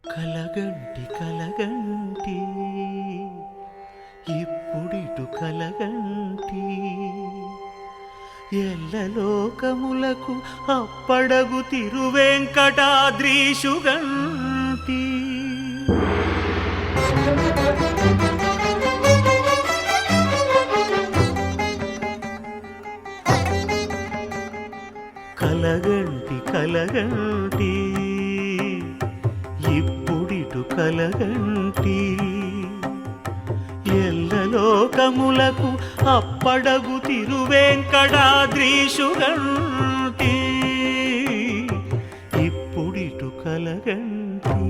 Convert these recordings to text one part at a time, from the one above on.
కలగంటి కలగంటి ఇప్పుడిటు కలగంటి ఎల్లలోకములకు అప్పడగు తిరువెంకటాద్రీషుగంటి కలగంటి కలగంటి ఇప్పుడిటు కలగంటి ఎల్లలోకములకు అప్పడగు తిరువెంకటాద్రీషుగంటి ఇప్పుడిటు కలగంటి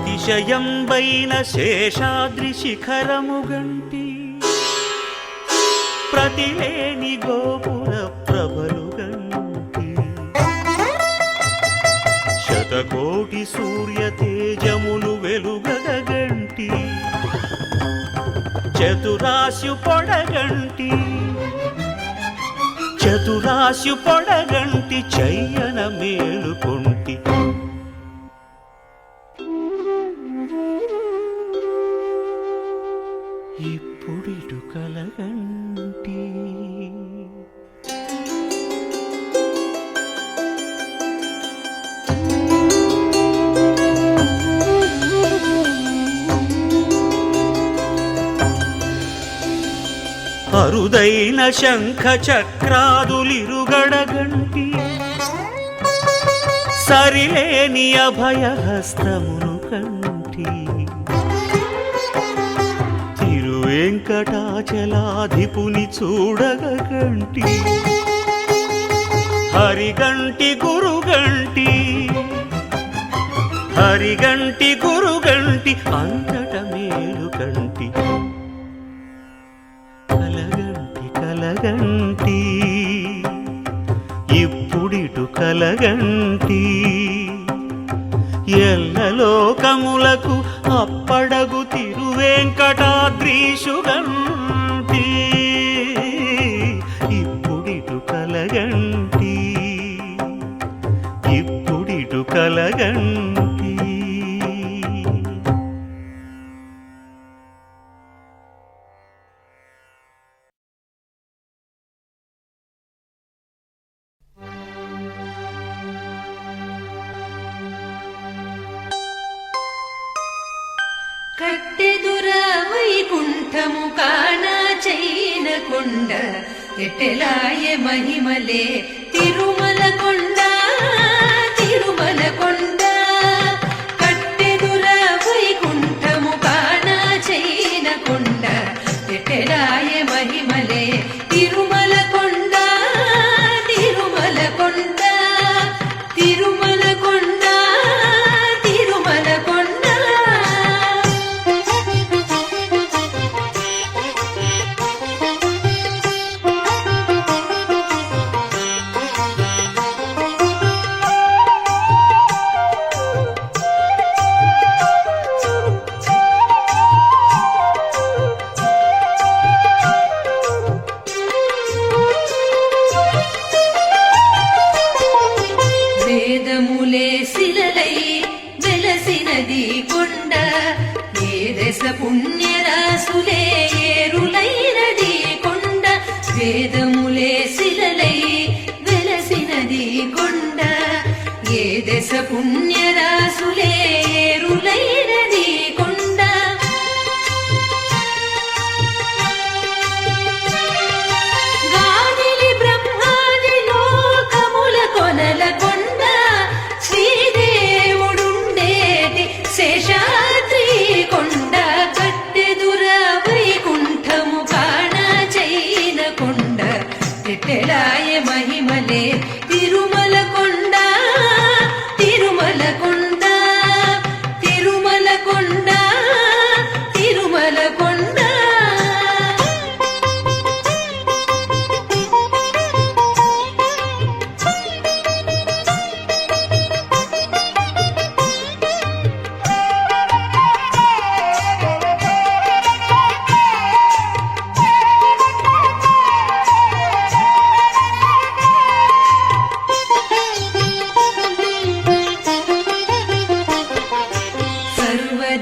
అతిశయంబైన శేషాద్రి శిఖరముగంటి ప్రతిలేని గోపుర ప్రభలుగంటి శతకోటి సూర్య తేజములు వెలుగగంటి చతురాస్యు పొడగంటి చతురాస్యు పొడగంటి చయ్యన మేలుకొంటి ఇప్పుడిటు కలగంటి అరుదైన శంఖ చక్రాదులిరుగడగంటి సరిలేని అభయహస్తమును కంటి వెంకటాచలాధిపుని చూడగంటి హరిగంటి గురుగంటి హరిగంటి గురుగంటి అంతట మేలుగంటి కలగంటి కలగంటి ఇప్పుడిటు కలగంటి ఎల్లలోకములకు అప్పడగు తిరువెంకటాద్రీషుగంటి ఇప్పుడిటు కలగంటి ఇప్పుడిటు కలగంటి కట్టెదుర వైకుంఠము కానా చైన కొండ ఎట్టెలాయ మహిమలే తిరుమల కొండ తిరుమల కొండ కట్టెదుర వైకుంఠము కానా చైన కొండ ఎట్టెలాయ మహిమలే తిరుమల కొండ తిరుమల కొండ తిరుమల కొండ తిరుమల కొండ వేదములే శిలలై వెలసినది కొండ ఏ దశ పుణ్యరాసులే ఏరులైనది కొండ వేదములే శిలలై వెలసినది కొండ ఏ దశ పుణ్యరాసులే ఏరులైనది కొండ గాదిలి బ్రహ్మాది లోకముల కొనల కొండ శ్రీదేవుడుండేటి శేషాద్రి కొండ కట్టెదుర వైకుంఠము కాణ చైన కొండ ఎట్టెలాయ మహిమలే తిరుమల కొండ తిరుమల కొండ తిరుమల కొండ తిరుమల కొండ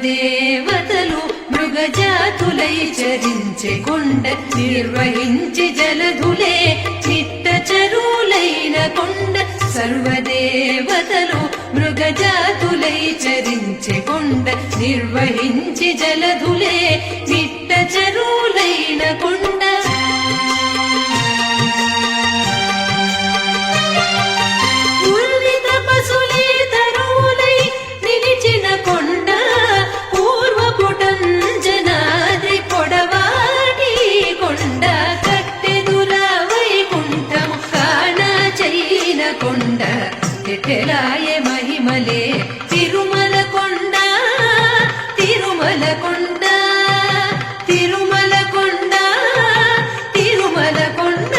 సర్వదేవతలు మృగజాతులై చరించే కొండ నిర్వహించి జలధులే నిట్ట చరులైన కొండ సర్వదేవతలు మృగజాతులై చరించే కొండ నిర్వహించి జలధులే నిట్ట చరులైన కొండ ఉర్విత పశులే తరువులై నిలిచిన కొండ పూర్వపుటంజనాద్రి పొడవాటి కొండ కట్టెదుర వైకుంఠము కాణ చైన కొండ ఎటెలాయ మహిమలే తిరుమల కొండ తిరుమల కొండ తిరుమల కొండ తిరుమల కొండ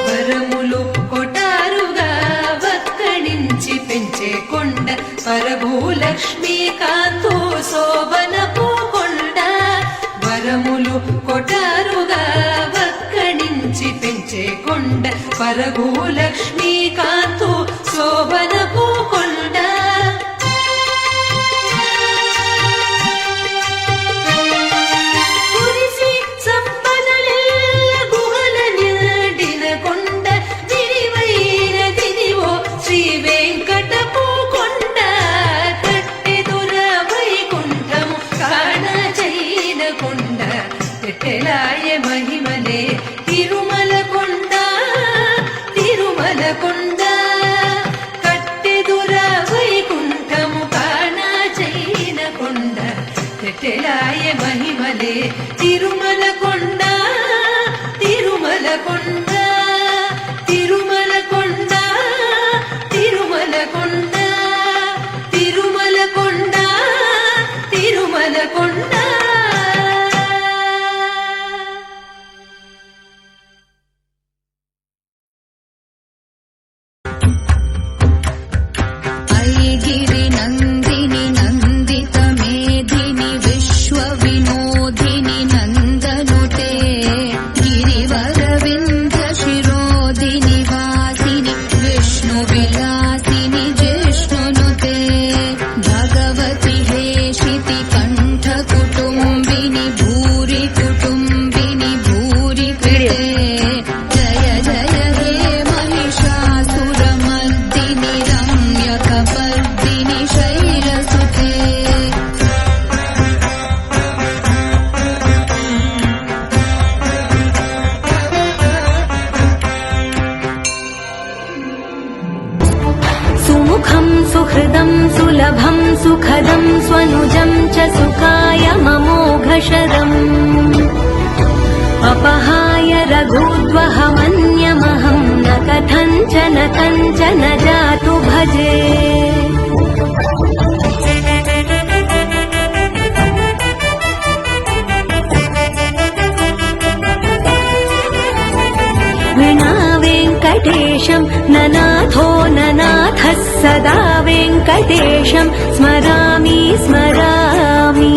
వరములు కొటారుగా వక్కడించి పెంచే కొండ పరభూలక్ష్మీ కాంతో శోభనపు కొండ వరములు కొటారుగా వక్కడించి పెంచే కొండ పరభూలక్ష్మీ కాంతో శోభనపు కొండ కురిసి సంపదలెల్ల గుహల నిండిన కొండ విరివైన దినివో శ్రీ వెంకటపు కొండ కట్టెదుర వైకుంఠము కాణ చైన కొండ ఎటెలాయ మహిమలే తిరుమల కొండ తిరుమల కొండ కట్టెదుర వైకుంఠము కాణ చైన కొండ ఎటెలాయ మహిమలే తిరుమల కొండ తిరుమల కొండ తిరుమల కొండ తిరుమల కొండ తిరుమల కొండ తిరుమల కొండ ఐగిరి నందిని నందిత మేధిని విశ్వ వినోదిని నందనుతే గిరివర వింధ్య శిరోదిని వాసిని విష్ణు విలాసిని జిష్ణునుతే భగవతి హేషితి కంఠ కుటుంబిని భూరి కుటుంబిని భూరి కృతే జయ జయ హే महिषासुरमर्दिनि रम्यकपर्दिनि शैलसुते सुमुखं सुहृदं सुलभं सुखदं स्वनुजं च सुखाय ममोघशरम् अपहाय रघुद्वहमन्यमहं न कथञ्चन कञ्चन जातु भजे विना वेङ्कटेशं ननाथो ननाथः सदा वेङ्कटेशं स्मरामि स्मरामि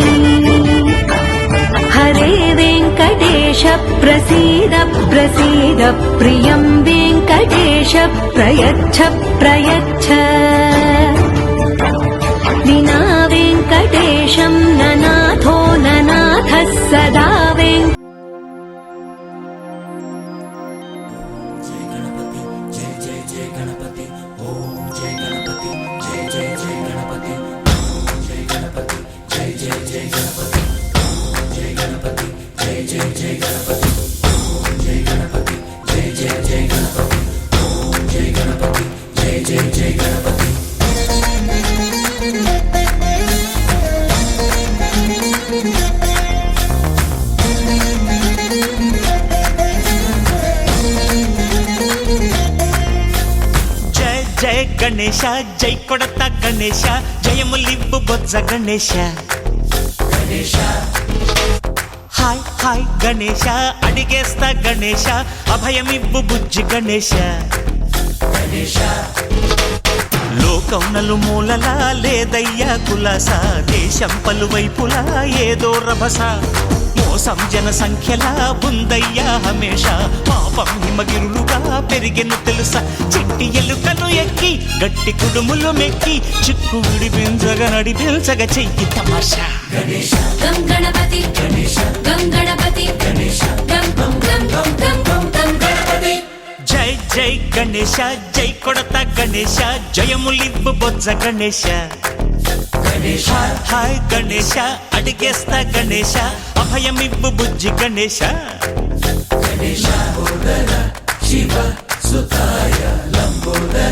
हरे वेङ्कटेश प्रसीद प्रसीद प्रियं वेङ्कटेश प्रयच्छ प्रयच्छ विना वेङ्कटेशं ननाथो ननाथः सदा జయ గణేశ జై కొడత గణేశ జయములిబ్బు బొజ్జ గణేశ హాయ్ హాయ్ గణేశ అడిగేస్తా గణేశ అభయమిబ్బు బుజ్జి గణేశ కౌనలు మూలలా లేదయ్యా కులాస దేశం పలువైపులా ఏదో రభస మోసం జన సంఖ్యలా ఉందయ్యా హమేష పాపం హిమగిరులుగా పెరిగెను తెలుసా చిట్టి ఎలుకలు ఎక్కి గట్టి కుడుములు మెక్కి చిక్కు విడిపించగ నడిపించగ చెయ్యి తమాషా గం గణపతి గం గణపతి గం గం గం గం గం గం గణపతి జై జై గణేశ జై కొడత గణేశ జయములివ్వు బొజ్జ గణేశ హాయ్ హాయ్ గణేశ అడిగేస్తా గణేశ అభయమివ్వు బుజ్జి గణేశ శివ సుతాయ లంబోదర